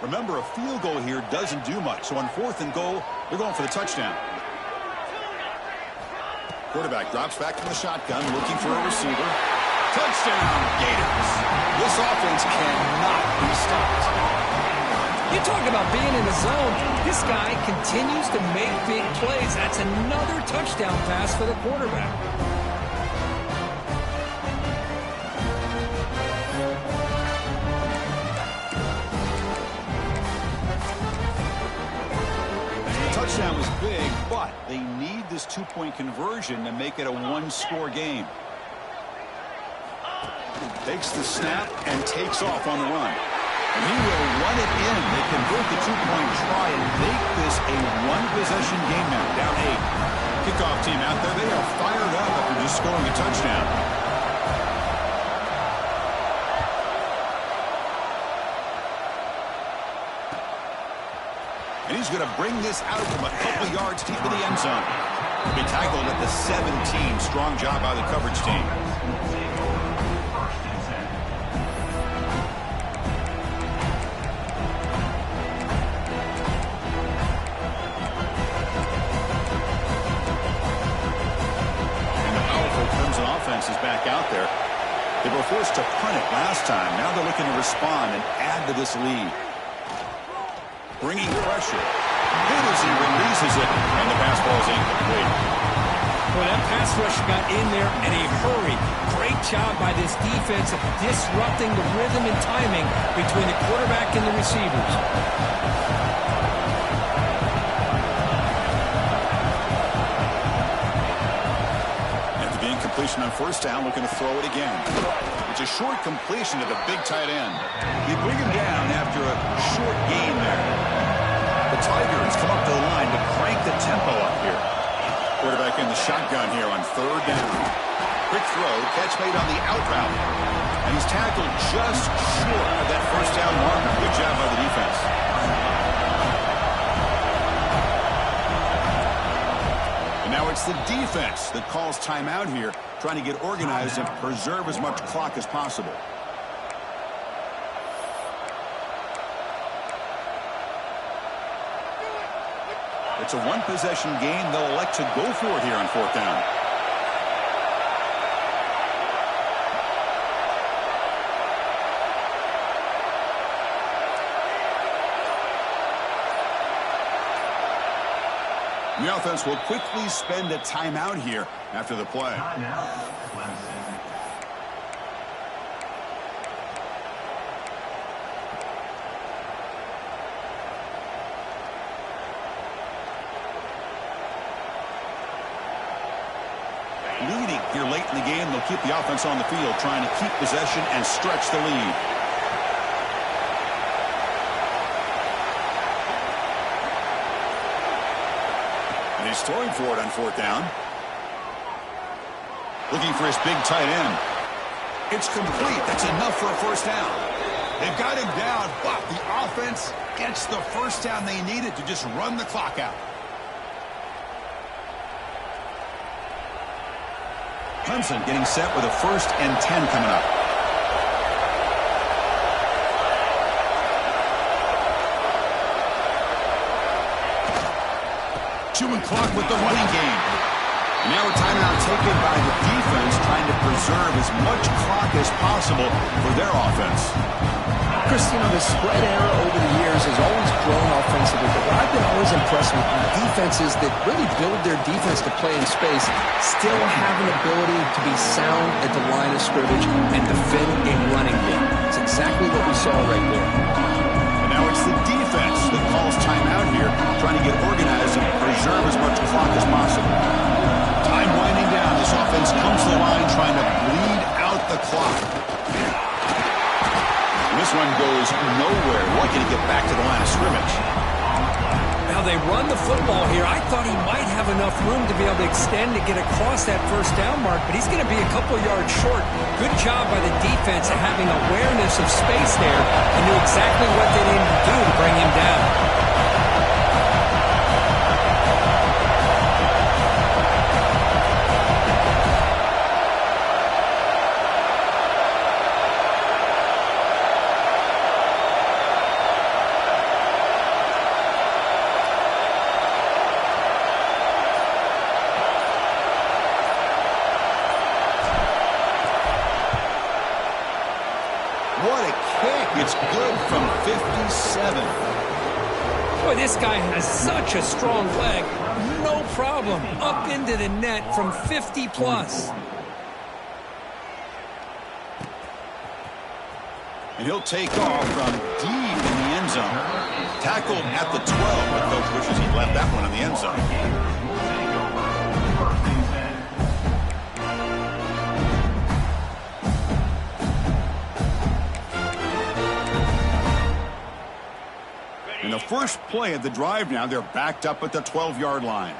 A: Remember, a field goal here doesn't do much, so on 4th and goal, they're going for the touchdown. Quarterback drops back from the shotgun, looking for a receiver. Touchdown, Gators. This offense cannot be stopped.
B: You talk about being in the zone. This guy continues to make big plays. That's another touchdown pass for the quarterback.
A: Touchdown was big, but they need this two-point conversion to make it a one-score game. Takes the snap and takes off on the run. And he will run it in. They convert the two-point try and make this a one-possession game now, down 8. Kickoff team out there, they are fired up after just scoring a touchdown. And he's going to bring this out from a couple yards deep in the end zone. He tackled at the 17. Strong job by the coverage team. And the powerful Clemson offense is back out there. They were forced to punt it last time. Now they're looking to respond and add to this lead. Bringing pressure. Good as he releases it, and the pass ball is incomplete.
B: Well, that pass rush got in there in a hurry. Great job by this defense of disrupting the rhythm and timing between the quarterback and the receivers.
A: After the incompletion on 1st down, looking to throw it again. It's a short completion to the big tight end. They bring him down after a short gain there. The Tigers come up to the line to crank the tempo up here. Quarterback in the shotgun here on 3rd down. Quick throw, catch made on the out route. And he's tackled just short of that 1st down marker. Good job by the defense. And now it's the defense that calls timeout here, trying to get organized and preserve as much clock as possible. It's a one-possession game. They'll elect to go for it here on 4th down. The offense will quickly spend a timeout here after the play.
D: Timeout, Clemson.
A: Leading here late in the game, they'll keep the offense on the field, trying to keep possession and stretch the lead. And he's throwing for it on 4th down. Looking for his big tight end. It's complete. That's enough for a 1st down. They've got him down, but the offense gets the 1st down they needed to just run the clock out. Clemson getting set with a 1st and 10 coming up. Chewing clock with the running game. And now a timeout taken by the defense, trying to preserve as much clock as possible for their offense.
E: Chris, you know, the spread era over the years has always grown offensively, but what I've been always impressed with defenses that really build their defense to play in space still have an ability to be sound at the line of scrimmage and defend a running game. It's exactly what we saw right there.
A: And now it's the defense that calls timeout here, trying to get organized and preserve as much clock as possible. Time winding down. This offense comes to the line trying to bleed out the clock. This one goes nowhere. Lucky to get back to the line of scrimmage.
B: Now they run the football here. I thought he might have enough room to be able to extend to get across that first down mark, but he's going to be a couple yards short. Good job by the defense of having awareness of space there and knew exactly what they needed to do to bring him down.
A: What a kick. It's good from 57.
B: Boy, this guy has such a strong leg. No problem. Up into the net from 50 plus.
A: And he'll take off from deep in the end zone. Tackled at the 12, but Coach wishes he'd left that one in the end zone. In the first play of the drive now, they're backed up at the 12-yard line.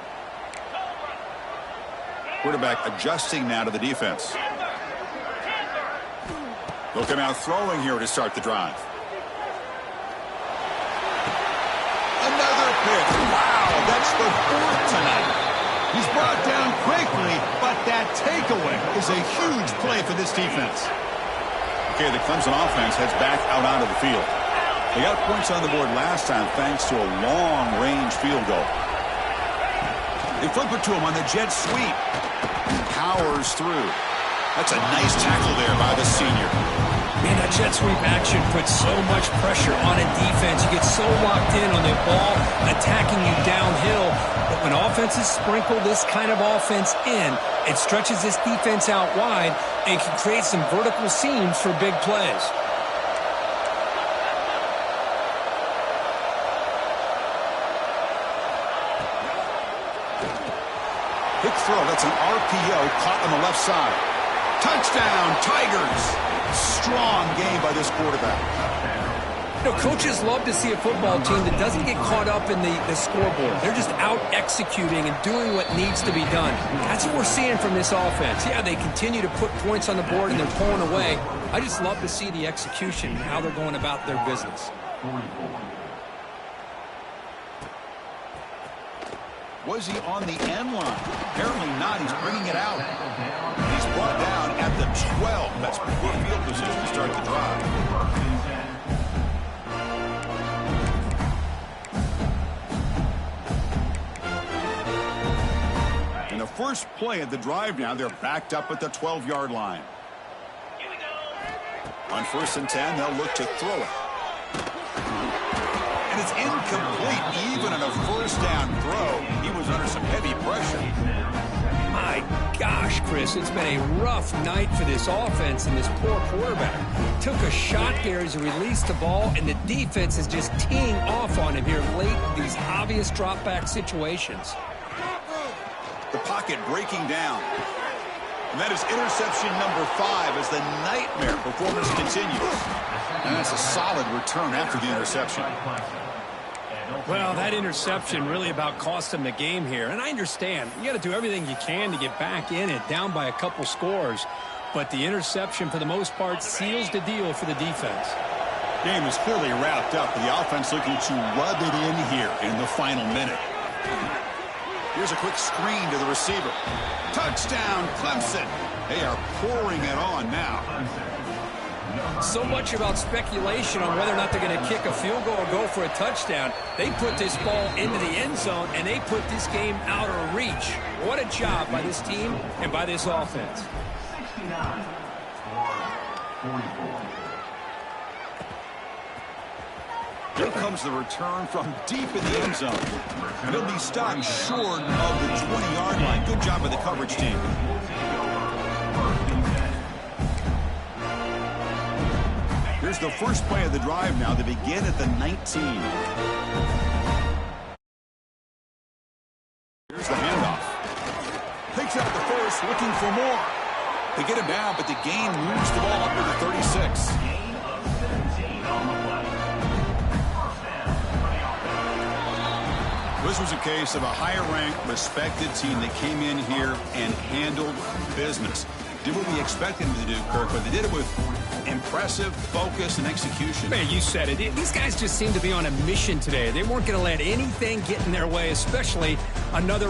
A: Quarterback adjusting now to the defense. They'll come out throwing here to start the drive. Another pick. Wow, that's the fourth tonight. He's brought down quickly, but that takeaway is a huge play for this defense. Okay, the Clemson offense heads back out onto the field. They got points on the board last time thanks to a long-range field goal. They flip it to him on the jet sweep. Powers through. That's a nice tackle there by the senior.
B: Man, that jet sweep action puts so much pressure on a defense. You get so locked in on the ball attacking you downhill. But when offenses sprinkle this kind of offense in, it stretches this defense out wide and can create some vertical seams for big plays.
A: Big throw. That's an RPO caught on the left side. Touchdown, Tigers. Strong game by this quarterback.
B: You know, coaches love to see a football team that doesn't get caught up in the scoreboard. They're just out executing and doing what needs to be done. That's what we're seeing from this offense. Yeah, they continue to put points on the board and they're pulling away. I just love to see the execution and how they're going about their business.
A: Was he on the end line? Apparently not. He's bringing it out. He's brought down at the 12. That's poor field position to start the drive. In the first play of the drive now, they're backed up at the 12-yard line.
C: Here we go.
A: On 1st and 10, they'll look to throw it. And it's incomplete. Even on a first down throw, he was under some heavy pressure.
B: My gosh, Chris, it's been a rough night for this offense and this poor quarterback. Took a shot there as he released the ball, and the defense is just teeing off on him here late in these obvious drop-back situations.
A: The pocket breaking down. And that is interception number 5 as the nightmare performance continues. And that's a solid return after the interception.
B: Well, that interception really about cost him the game here. And I understand. You got to do everything you can to get back in it, down by a couple scores. But the interception, for the most part, seals the deal for the defense.
A: Game is clearly wrapped up. The offense looking to rub it in here in the final minute. Here's a quick screen to the receiver. Touchdown, Clemson. They are pouring it on now.
B: So much about speculation on whether or not they're going to kick a field goal or go for a touchdown. They put this ball into the end zone, and they put this game out of reach. What a job by this team and by this offense.
D: 69, 44.
A: Here comes the return from deep in the end zone. And he'll be stopped short of the 20-yard line. Good job by the coverage team. Here's the first play of the drive now. They begin at the 19. Here's the handoff. Picks up the first, looking for more. They get him down, but the gain moves the ball up to the 36.
D: Gain of 17 on the play. First down for the offense.
A: This was a case of a higher-ranked, respected team that came in here and handled business. Did what we expected them to do, Kirk, but they did it with impressive focus and execution.
B: Man, you said it. These guys just seem to be on a mission today. They weren't going to let anything get in their way, especially another